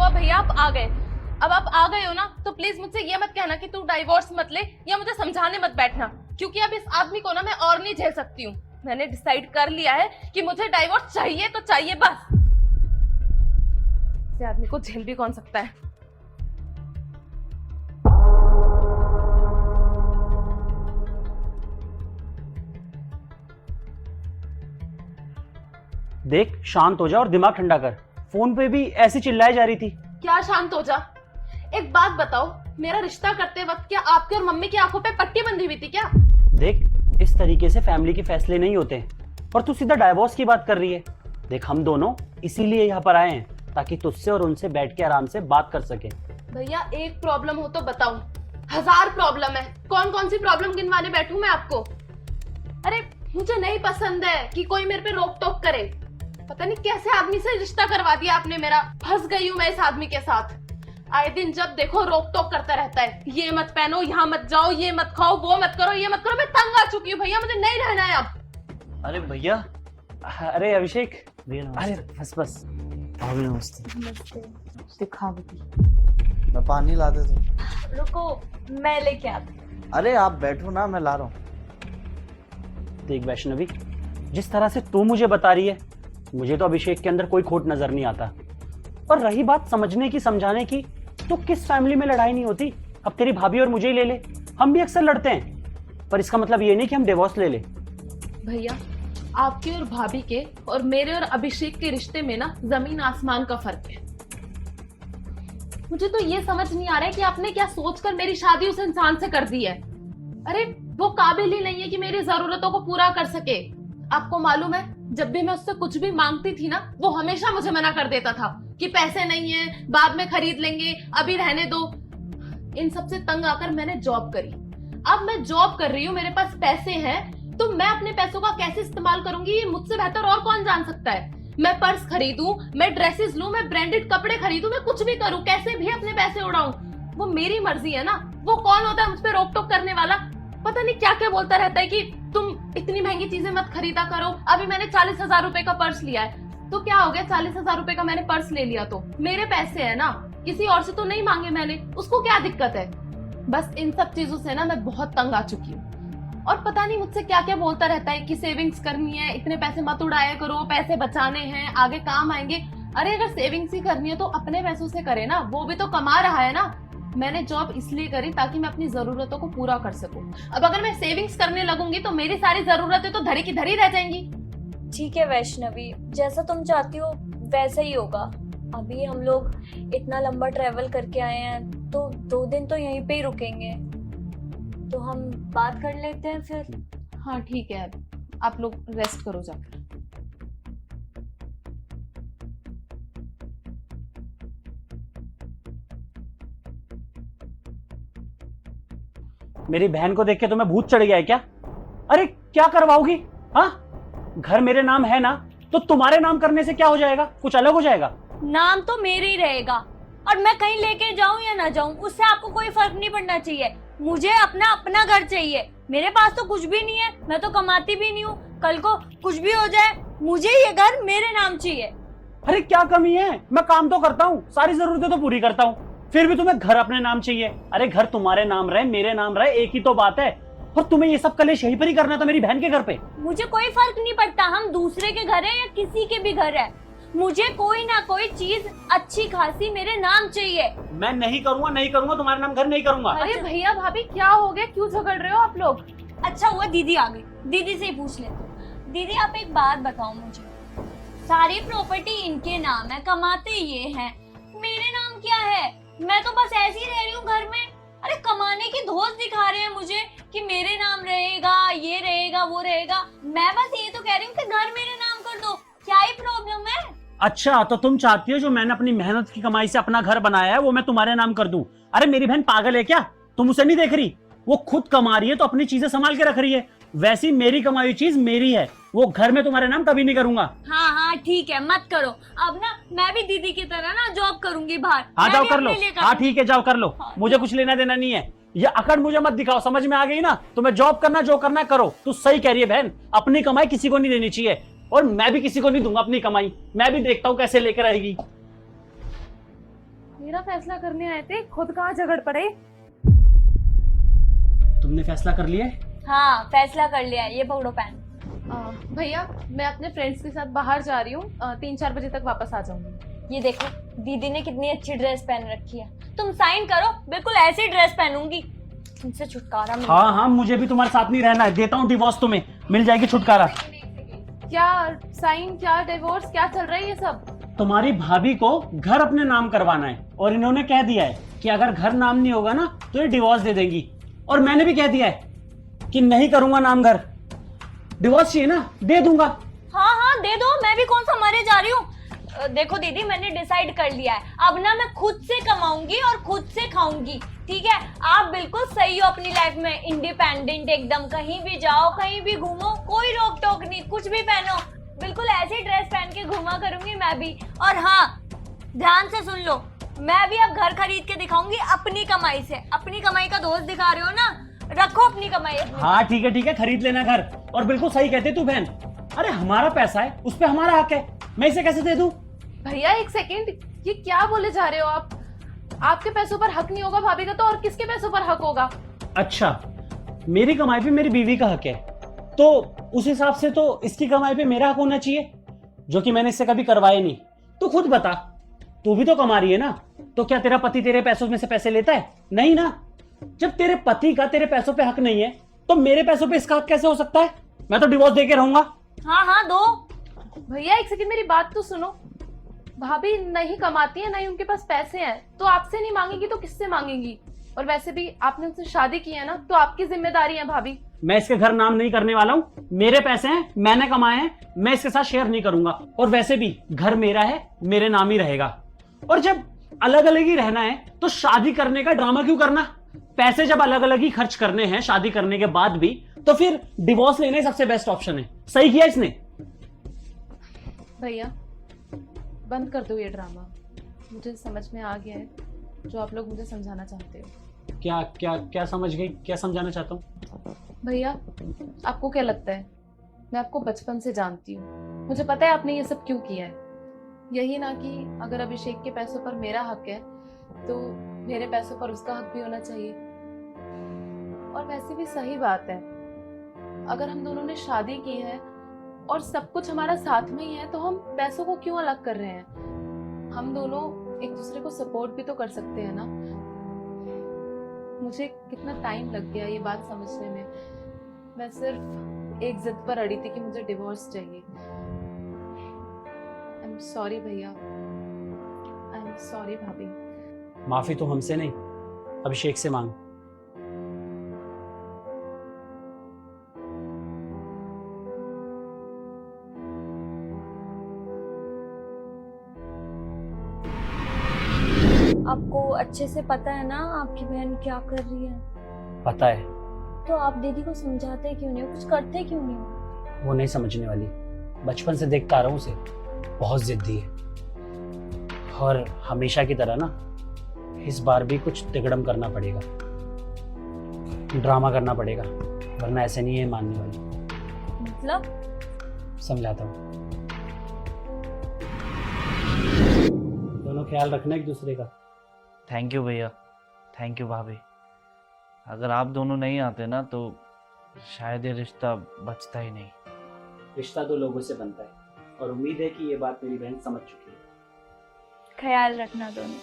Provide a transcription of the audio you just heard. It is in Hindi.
हुआ भैया, आप आ गए। अब आप आ गए हो ना, तो प्लीज मुझसे ये मत कहना कि तू डाइवोर्स मत ले, या मुझे समझाने मत बैठना, क्योंकि अब इस आदमी को ना मैं और नहीं झेल सकती हूँ। मैंने डिसाइड कर लिया है कि मुझे डाइवोर्स चाहिए तो चाहिए, बस। इस आदमी को झेल भी कौन सकता है। देख, शांत हो जा और दिमाग ठंडा कर। फोन पे भी ऐसी चिल्लाई जा रही थी। क्या शांत हो जा? एक बात बताओ, मेरा रिश्ता करते वक्त क्या आपके और मम्मी की आंखों पे पट्टी बंधी हुई थी क्या? देख, इस तरीके से फैमिली के फैसले नहीं होते हैं, और तू सीधा डाइवोर्स की बात कर रही है। देख, हम दोनों इसीलिए यहाँ पर आए हैं ताकि तुझसे और उनसे बैठ के आराम से बात कर सके। भैया, एक प्रॉब्लम हो तो बताऊं, 1000 प्रॉब्लम है। कौन कौन सी प्रॉब्लम गिनवाने बैठूं मैं आपको? अरे मुझे नहीं पसंद है कि कोई मेरे पे रोक टोक करे। पता नहीं कैसे आदमी से रिश्ता करवा दिया आपने मेरा। फंस गई हूं मैं इस आदमी के साथ। आए दिन जब देखो रोक टोक करता रहता है, ये मत पहनो, यहाँ मत जाओ, ये मत खाओ, वो मत करो, ये मत करो। मैं तंग आ चुकी हूँ भैया, मुझे नहीं रहना है अब। अरे भैया, अरे अभिषेक, अरे बस मैं पानी ला देता हूँ। रुको, मैं लेके आती। अरे आप बैठो ना, मैं ला रहा हूँ। देख वैष्णवी, जिस तरह से तू मुझे बता रही है, मुझे तो अभिषेक के अंदर कोई खोट नजर नहीं आता। और रही बात समझने की, समझाने की, तो किस फैमिली में लड़ाई नहीं होती? अब तेरी भाभी और मुझे ही ले ले, हम भी अक्सर लड़ते हैं, पर इसका मतलब ये नहीं कि हम डिवोर्स ले ले। भैया, आपके और भाभी के और मेरे और अभिषेक के रिश्ते में ना जमीन आसमान का फर्क है। मुझे तो ये समझ नहीं आ रहा है कि आपने क्या सोचकर मेरी शादी उस इंसान से कर दी है। अरे वो काबिल ही नहीं है कि मेरी जरूरतों को पूरा कर सके। आपको मालूम है, जब भी मैं उससे कुछ भी मांगती थी ना, वो हमेशा मुझे मना कर देता था कि पैसे नहीं है, बाद में खरीद लेंगे, अभी रहने दो। इन सब से तंग आकर मैंने जॉब करी। अब मैं जॉब कर रही हूँ, मेरे पास पैसे हैं, तो मैं अपने पैसों का कैसे इस्तेमाल करूंगी ये मुझसे बेहतर और कौन जान सकता है। मैं पर्स खरीदूं, मैं ड्रेसेस लूं, मैं ब्रांडेड कपड़े खरीदूं, मैं कुछ भी करूं, कैसे भी अपने पैसे उड़ाऊं, वो मेरी मर्जी है ना। वो कौन होता है मुझ पे रोक टोक करने वाला? पता नहीं क्या क्या बोलता रहता है कि तुम इतनी महंगी चीजें मत खरीदा करो। अभी मैंने 40,000 रुपए का पर्स लिया है, तो क्या हो गया? 40,000 रुपए का मैंने पर्स ले लिया तो मेरे पैसे है ना, किसी और से तो नहीं मांगे मैंने, उसको क्या दिक्कत है? बस इन सब चीजों से ना मैं बहुत तंग आ चुकी हूँ। और पता नहीं मुझसे क्या क्या बोलता रहता है कि सेविंग्स करनी है, इतने पैसे मत उड़ाया करो, पैसे बचाने हैं, आगे काम आएंगे। अरे अगर सेविंग्स ही करनी है तो अपने पैसों से करे ना, वो भी तो कमा रहा है ना। मैंने जॉब इसलिए करी ताकि मैं अपनी जरूरतों को पूरा कर सकूं। अब अगर मैं सेविंग्स करने लगूंगी तो मेरी सारी जरूरतें तो धरी की धरी रह जाएंगी। ठीक है वैष्णवी, जैसा तुम चाहती हो वैसा ही होगा। अभी हम लोग इतना लंबा ट्रेवल करके आए हैं, तो 2 दिन तो यहीं पे ही रुकेंगे, तो हम बात कर लेते हैं फिर। हाँ ठीक है, आप लोग रेस्ट करो जाकर। मेरी बहन को देख के तुम्हें भूत चढ़ गया है क्या? अरे क्या करवाओगी? हाँ, घर मेरे नाम है ना, तो तुम्हारे नाम करने से क्या हो जाएगा? कुछ अलग हो जाएगा? नाम तो मेरे ही रहेगा, और मैं कहीं लेके जाऊं या ना जाऊं उससे आपको कोई फर्क नहीं पड़ना चाहिए। मुझे अपना अपना घर चाहिए। मेरे पास तो कुछ भी नहीं है, मैं तो कमाती भी नहीं हूँ। कल को कुछ भी हो जाए, मुझे ये घर मेरे नाम चाहिए। अरे क्या कमी है? मैं काम तो करता हूँ, सारी जरूरतें तो पूरी करता हूँ, फिर भी तुम्हें घर अपने नाम चाहिए। अरे घर तुम्हारे नाम रहे, मेरे नाम रहे, एक ही तो बात है। और तुम्हें ये सब कलेश यहीं पर ही करना था, मेरी बहन के घर पे। मुझे कोई फर्क नहीं पड़ता, हम दूसरे के घर है या किसी के भी घर है, मुझे कोई ना कोई चीज अच्छी खासी मेरे नाम चाहिए। मैं नहीं करूंगा तुम्हारे नाम घर नहीं करूंगा। अरे भैया भाभी, क्या हो गया? क्यों झगड़ रहे हो आप लोग? अच्छा हुआ दीदी आ गई, दीदी से ही पूछ लेते हैं। दीदी आप एक बात बताओ मुझे, सारी प्रॉपर्टी इनके नाम है, कमाते ये हैं, मेरे नाम क्या है? मैं तो बस ऐसे ही रह रही हूँ घर में। अरे कमाने की धौंस दिखा रहे हैं मुझे कि मेरे नाम रहेगा, ये रहेगा, वो रहेगा। मैं बस ये तो कह रही हूँ कि घर मेरे नाम कर दो, क्या ही प्रॉब्लम है? अच्छा, तो तुम चाहती हो जो मैंने अपनी मेहनत की कमाई से अपना घर बनाया है वो मैं तुम्हारे नाम कर दूं? अरे मेरी बहन पागल है क्या? तुम उसे नहीं देख रही? वो खुद कमा रही है तो अपनी चीजें संभाल के रख रही है, वैसी मेरी कमाई हुई चीज मेरी है, वो घर में तुम्हारे नाम कभी नहीं करूंगा। हाँ हाँ ठीक है, मत करो। अब ना मैं भी दीदी की तरह ना जॉब करूंगी बाहर। हाँ जाओ कर लो। हाँ ठीक है, जाओ कर लो। हाँ, मुझे कुछ लेना देना नहीं है। ये अकड़ मुझे मत दिखाओ, समझ में आ गई ना? तुम्हें जॉब करना, जो करना करो। तू सही कह रही है बहन, अपनी कमाई किसी को नहीं देनी चाहिए, और मैं भी किसी को नहीं दूंगा अपनी कमाई। मैं भी देखता हूँ कैसे लेकर आएगी। मेरा फैसला करने आए थे, खुद कहाँ झगड़ पड़े। तुमने फैसला कर लिया है? हाँ फैसला कर लिया है, ये पकड़ो पेन। भैया मैं अपने फ्रेंड्स के साथ बाहर जा रही हूँ, 3-4 बजे तक वापस आ जाऊंगी। ये देखो दीदी ने कितनी अच्छी ड्रेस पहन रखी है, तुम साइन करो, बिल्कुल ऐसी ड्रेस पहनूंगी, तुमसे छुटकारा मिल। हाँ हाँ, मुझे भी तुम्हारे साथ नहीं रहना है, देता हूँ डिवोर्स तुम्हें, मिल जाएगी छुटकारा। क्या साइन, क्या डिवोर्स, क्या चल रहा है ये सब? तुम्हारी भाभी को घर अपने नाम करवाना है और इन्होंने कह दिया है कि अगर घर नाम नहीं होगा ना तो ये डिवोर्स दे देंगी, और मैंने भी कह दिया है कि नहीं करूंगा नाम घर। डिवोर्स चाहिए ना, दे दूंगा। हाँ हाँ दे दो, मैं भी कौन सा मरे जा रही हूँ। देखो दीदी मैंने डिसाइड कर लिया है, अब ना मैं खुद से कमाऊंगी और खुद से खाऊंगी, ठीक है। आप बिल्कुल सही हो अपनी लाइफ में, इंडिपेंडेंट एकदम, कहीं भी जाओ कहीं भी घूमो, कोई रोक टोक नहीं, कुछ भी पहनो, बिल्कुल ऐसी ड्रेस पहन के घूमा करूंगी मैं भी। और हाँ ध्यान से सुन लो, मैं भी अब घर खरीद के दिखाऊंगी अपनी कमाई से। अपनी कमाई का दोस्त दिखा रहे हो ना, रखो अपनी कमाई अपनी। हाँ ठीक है, खरीद लेना घर। और बिल्कुल सही कहते तू बहन, अरे हमारा पैसा है, उस पे हमारा हक है, मैं इसे कैसे दे दूं? भैया एक सेकेंड, ये क्या बोले जा रहे हो आप? आपके पैसों पर हक नहीं होगा भाभी का, तो और किसके पैसों पर हक होगा? अच्छा, मेरी कमाई पे मेरी बीवी का हक है, तो उस हिसाब से तो इसकी कमाई पे मेरा हक होना चाहिए, जो कि मैंने इससे कभी करवाया नहीं। तू खुद बता, तू भी तो कमा रही है ना, तो क्या तेरा पति तेरे पैसों में से पैसे लेता है? नहीं ना। जब तेरे पति का तेरे पैसों पे हक नहीं है तो मेरे पैसों पे इसका हक कैसे हो सकता है? मैं तो डिवोर्स देके रहूंगा। हाँ हाँ दो। भैया एक सेकेंड मेरी बात तो सुनो, भाभी नहीं कमाती है, नहीं उनके पास पैसे हैं, तो आपसे नहीं मांगेगी तो किससे मांगेगी? और वैसे भी आपने उनसे शादी की है ना, तो आपकी जिम्मेदारी है भाभी। मैं इसके घर नाम नहीं करने वाला हूँ, मेरे पैसे हैं, मैंने कमाए हैं, मैं इसके साथ शेयर नहीं करूंगा। और वैसे भी घर मेरा है, मेरे नाम ही रहेगा। और जब अलग अलग ही रहना है तो शादी करने का ड्रामा क्यों करना? पैसे जब अलग अलग ही खर्च करने हैं शादी करने के बाद भी, तो फिर डिवोर्स लेना ही सबसे बेस्ट ऑप्शन है। सही किया इसने। भैया बंद कर दो ये ड्रामा, मुझे समझ में आ गया है जो आप लोग मुझे समझाना चाहते हो। क्या क्या क्या समझ गई? क्या समझाना चाहता हूँ? भैया आपको क्या लगता है, मैं आपको बचपन से जानती हूँ, मुझे पता है आपने ये सब क्यों किया है। यही ना कि अगर अभिषेक के पैसों पर मेरा हक है तो मेरे पैसों पर उसका हक भी होना चाहिए। और वैसे भी सही बात है, अगर हम दोनों ने शादी की है और सब कुछ हमारा साथ में ही है तो हम पैसों को क्यों अलग कर रहे हैं? हम दोनों एक दूसरे को सपोर्ट भी तो कर सकते हैं ना। मुझे कितना टाइम लग गया ये बात समझने में, मैं सिर्फ एक जिद पर अड़ी थी कि मुझे डिवोर्स चाहिए। आई एम सॉरी भैया, आई एम सॉरी भाभी। माफी तो हमसे नहीं, अभिषेक से मांग। आपको अच्छे से पता है ना आपकी बहन क्या कर रही है? पता है। तो आप दीदी को समझाते क्यों नहीं हो, कुछ करते क्यों नहीं हो? वो नहीं समझने वाली, बचपन से देखता आ रहा हूँ उसे, बहुत जिद्दी है। और हमेशा की तरह ना इस बार भी कुछ तिगड़म करना पड़ेगा, ड्रामा करना पड़ेगा, वरना ऐसे नहीं है मानने वाली। मतलब? समझाता हूँ। दोनों ख्याल रखना एक दूसरे का। थैंक यू भैया, थैंक यू भाभी। अगर आप दोनों नहीं आते ना तो शायद ये रिश्ता बचता ही नहीं। रिश्ता दो लोगों से बनता है, और उम्मीद है कि ये बात मेरी बहन समझ चुकी है। ख्याल रखना दोनों।